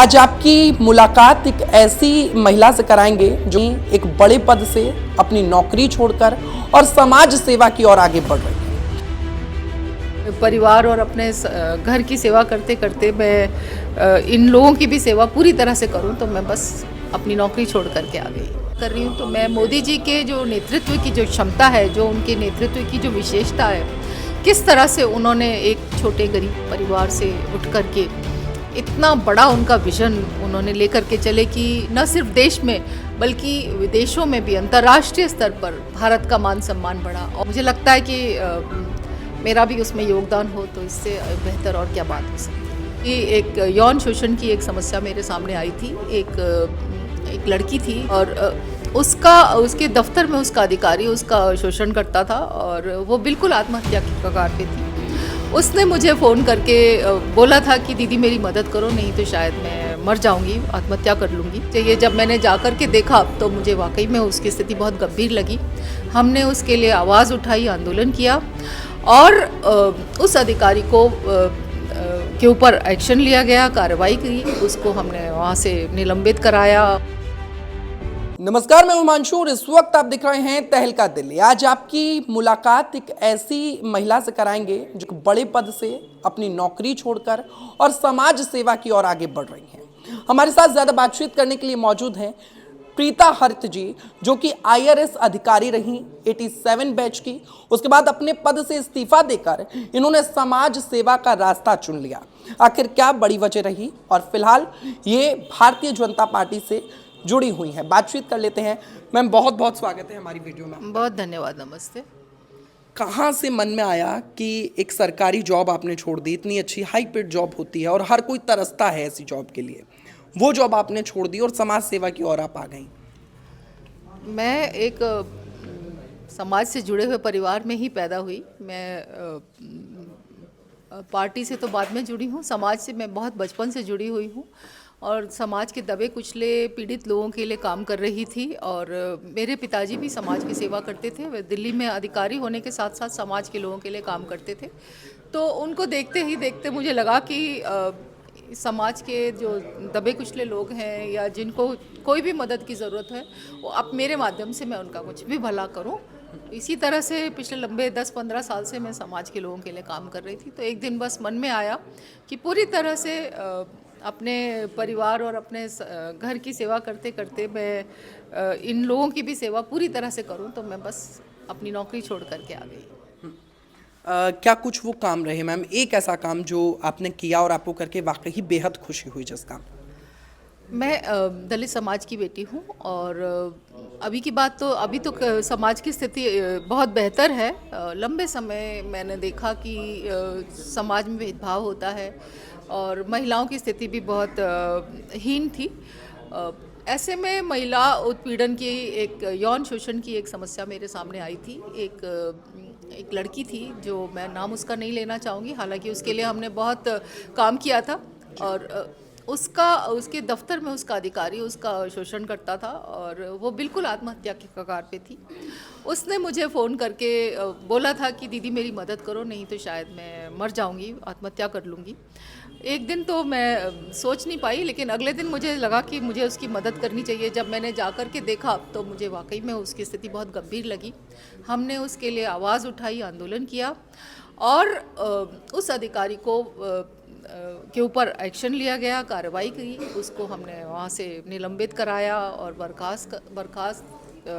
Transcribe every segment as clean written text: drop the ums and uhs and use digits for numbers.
आज आपकी मुलाकात एक ऐसी महिला से कराएंगे जो एक बड़े पद से अपनी नौकरी छोड़कर और समाज सेवा की ओर आगे बढ़ रही है। परिवार और अपने घर की सेवा करते करते मैं इन लोगों की भी सेवा पूरी तरह से करूं, तो मैं बस अपनी नौकरी छोड़ करके आ गई कर रही हूं। तो मैं मोदी जी के जो नेतृत्व की जो क्षमता है, जो उनके नेतृत्व की जो विशेषता है, किस तरह से उन्होंने एक छोटे गरीब परिवार से उठ करके इतना बड़ा उनका विजन उन्होंने लेकर के चले कि न सिर्फ देश में बल्कि विदेशों में भी अंतर्राष्ट्रीय स्तर पर भारत का मान सम्मान बढ़ा। और मुझे लगता है कि मेरा भी उसमें योगदान हो, तो इससे बेहतर और क्या बात हो सकती है। एक यौन शोषण की एक समस्या मेरे सामने आई थी। एक लड़की थी और उसके दफ्तर में उसका अधिकारी उसका शोषण करता था और वो बिल्कुल आत्महत्या की कगार पे थी। उसने मुझे फ़ोन करके बोला था कि दीदी मेरी मदद करो, नहीं तो शायद मैं मर जाऊंगी, आत्महत्या कर लूँगी। तो ये जब मैंने जा कर के देखा तो मुझे वाकई में उसकी स्थिति बहुत गंभीर लगी। हमने उसके लिए आवाज़ उठाई, आंदोलन किया और उस अधिकारी को के ऊपर एक्शन लिया गया, कार्रवाई की। उसको हमने वहाँ से निलंबित कराया। नमस्कार, मैं हिमांशु और इस वक्त आप दिख रहे हैं तहलका दिल्ली। आज आपकी मुलाकात एक ऐसी महिला से कराएंगे जो बड़े पद से अपनी नौकरी छोड़कर और समाज सेवा की ओर आगे बढ़ रही हैं। हमारे साथ ज्यादा बातचीत करने के लिए मौजूद हैं प्रीता हर्त जी, जो कि IRS अधिकारी रहीं 87 बैच की। उसके बाद अपने पद से इस्तीफा देकर इन्होंने समाज सेवा का रास्ता चुन लिया। आखिर क्या बड़ी वजह रही और फिलहाल ये भारतीय जनता पार्टी से जुड़ी हुई हैं। बातचीत कर लेते हैं। मैम, बहुत बहुत स्वागत है हमारी वीडियो में। बहुत धन्यवाद, नमस्ते। कहाँ से मन में आया कि एक सरकारी जॉब आपने छोड़ दी? इतनी अच्छी हाई पेड जॉब होती है और हर कोई तरसता है ऐसी जॉब के लिए, वो जॉब आपने छोड़ दी और समाज सेवा की ओर आप आ गई। मैं एक समाज से जुड़े हुए परिवार में ही पैदा हुई। मैं पार्टी से तो बाद में जुड़ी हूँ, समाज से मैं बहुत बचपन से जुड़ी हुई हूँ और समाज के दबे कुचले पीड़ित लोगों के लिए काम कर रही थी। और मेरे पिताजी भी समाज की सेवा करते थे। वे दिल्ली में अधिकारी होने के साथ साथ समाज के लोगों के लिए काम करते थे। तो उनको देखते ही देखते मुझे लगा कि समाज के जो दबे कुचले लोग हैं या जिनको कोई भी मदद की ज़रूरत है, वो अब मेरे माध्यम से मैं उनका कुछ भी भला करूं। इसी तरह से पिछले लंबे 10-15 साल से मैं समाज के लोगों के लिए काम कर रही थी। तो एक दिन बस मन में आया कि पूरी तरह से अपने परिवार और अपने घर की सेवा करते करते मैं इन लोगों की भी सेवा पूरी तरह से करूं, तो मैं बस अपनी नौकरी छोड़ करके आ गई। क्या कुछ वो काम रहे मैम, एक ऐसा काम जो आपने किया और आपको करके वाकई बेहद खुशी हुई? जिस काम मैं दलित समाज की बेटी हूँ और अभी की बात तो अभी तो समाज की स्थिति बहुत बेहतर है। लंबे समय मैंने देखा कि समाज में भेदभाव होता है और महिलाओं की स्थिति भी बहुत हीन थी। ऐसे में महिला उत्पीड़न की एक यौन शोषण की एक समस्या मेरे सामने आई थी। एक लड़की थी, जो मैं नाम उसका नहीं लेना चाहूँगी, हालांकि उसके लिए हमने बहुत काम किया था। और उसके दफ्तर में उसका अधिकारी उसका शोषण करता था और वो बिल्कुल आत्महत्या की कगार पे थी। उसने मुझे फ़ोन करके बोला था कि दीदी मेरी मदद करो, नहीं तो शायद मैं मर जाऊंगी, आत्महत्या कर लूँगी। एक दिन तो मैं सोच नहीं पाई, लेकिन अगले दिन मुझे लगा कि मुझे उसकी मदद करनी चाहिए। जब मैंने जा कर के देखा तो मुझे वाकई में उसकी स्थिति बहुत गंभीर लगी। हमने उसके लिए आवाज़ उठाई, आंदोलन किया और उस अधिकारी को के ऊपर एक्शन लिया गया, कार्रवाई की। उसको हमने वहाँ से निलंबित कराया और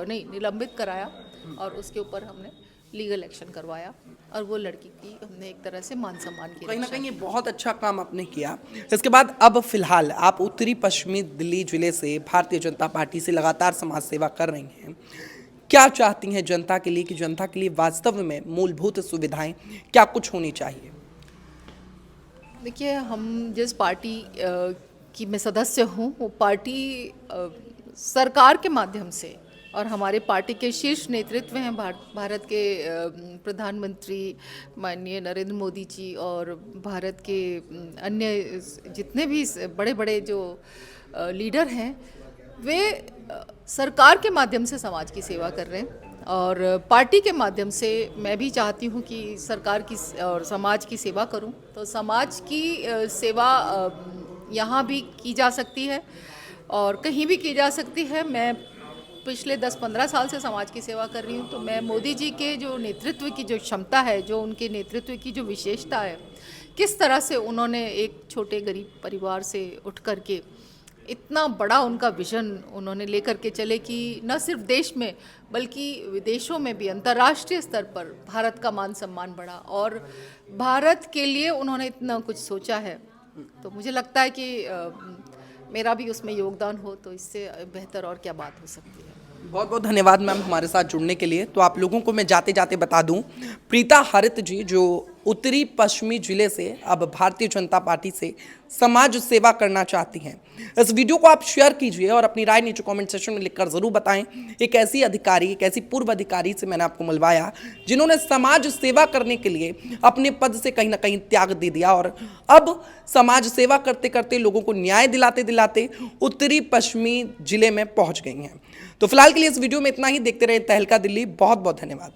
निलंबित कराया और उसके ऊपर हमने लीगल एक्शन करवाया और वो लड़की की हमने एक तरह से मान सम्मान की कहीं ना कहीं ये बहुत अच्छा काम आपने किया। इसके बाद अब फिलहाल आप उत्तरी पश्चिमी दिल्ली जिले से भारतीय जनता पार्टी से लगातार समाज सेवा कर रही हैं। क्या चाहती हैं जनता के लिए कि जनता के लिए वास्तव में मूलभूत सुविधाएं क्या कुछ होनी चाहिए? देखिए, हम जिस पार्टी की मैं सदस्य हूँ, वो पार्टी सरकार के माध्यम से, और हमारे पार्टी के शीर्ष नेतृत्व हैं भारत के प्रधानमंत्री माननीय नरेंद्र मोदी जी और भारत के अन्य जितने भी बड़े बड़े जो लीडर हैं, वे सरकार के माध्यम से समाज की सेवा कर रहे हैं। और पार्टी के माध्यम से मैं भी चाहती हूँ कि सरकार की और समाज की सेवा करूँ। तो समाज की सेवा यहाँ भी की जा सकती है और कहीं भी की जा सकती है। मैं पिछले 10-15 साल से समाज की सेवा कर रही हूँ, तो मैं मोदी जी के जो नेतृत्व की जो क्षमता है, जो उनके नेतृत्व की जो विशेषता है, किस तरह से उन्होंने एक छोटे गरीब परिवार से उठ कर के इतना बड़ा उनका विजन उन्होंने लेकर के चले कि न सिर्फ देश में बल्कि विदेशों में भी अंतर्राष्ट्रीय स्तर पर भारत का मान सम्मान बढ़ा और भारत के लिए उन्होंने इतना कुछ सोचा है। तो मुझे लगता है कि मेरा भी उसमें योगदान हो तो इससे बेहतर और क्या बात हो सकती है। बहुत बहुत धन्यवाद मैम हमारे साथ जुड़ने के लिए। तो आप लोगों को मैं जाते जाते बता दूं, प्रीता हरित जी जो उत्तरी पश्चिमी जिले से अब भारतीय जनता पार्टी से समाज सेवा करना चाहती हैं। इस वीडियो को आप शेयर कीजिए और अपनी राय नीचे कमेंट सेक्शन में लिखकर ज़रूर बताएं। एक ऐसी अधिकारी, एक ऐसी पूर्व अधिकारी से मैंने आपको मिलवाया जिन्होंने समाज सेवा करने के लिए अपने पद से कहीं ना कहीं त्याग दे दिया और अब समाज सेवा करते करते लोगों को न्याय दिलाते दिलाते उत्तरी पश्चिमी जिले में पहुंच गई हैं। तो फिलहाल के लिए इस वीडियो में इतना ही। देखते रहे तहलका दिल्ली। बहुत बहुत धन्यवाद।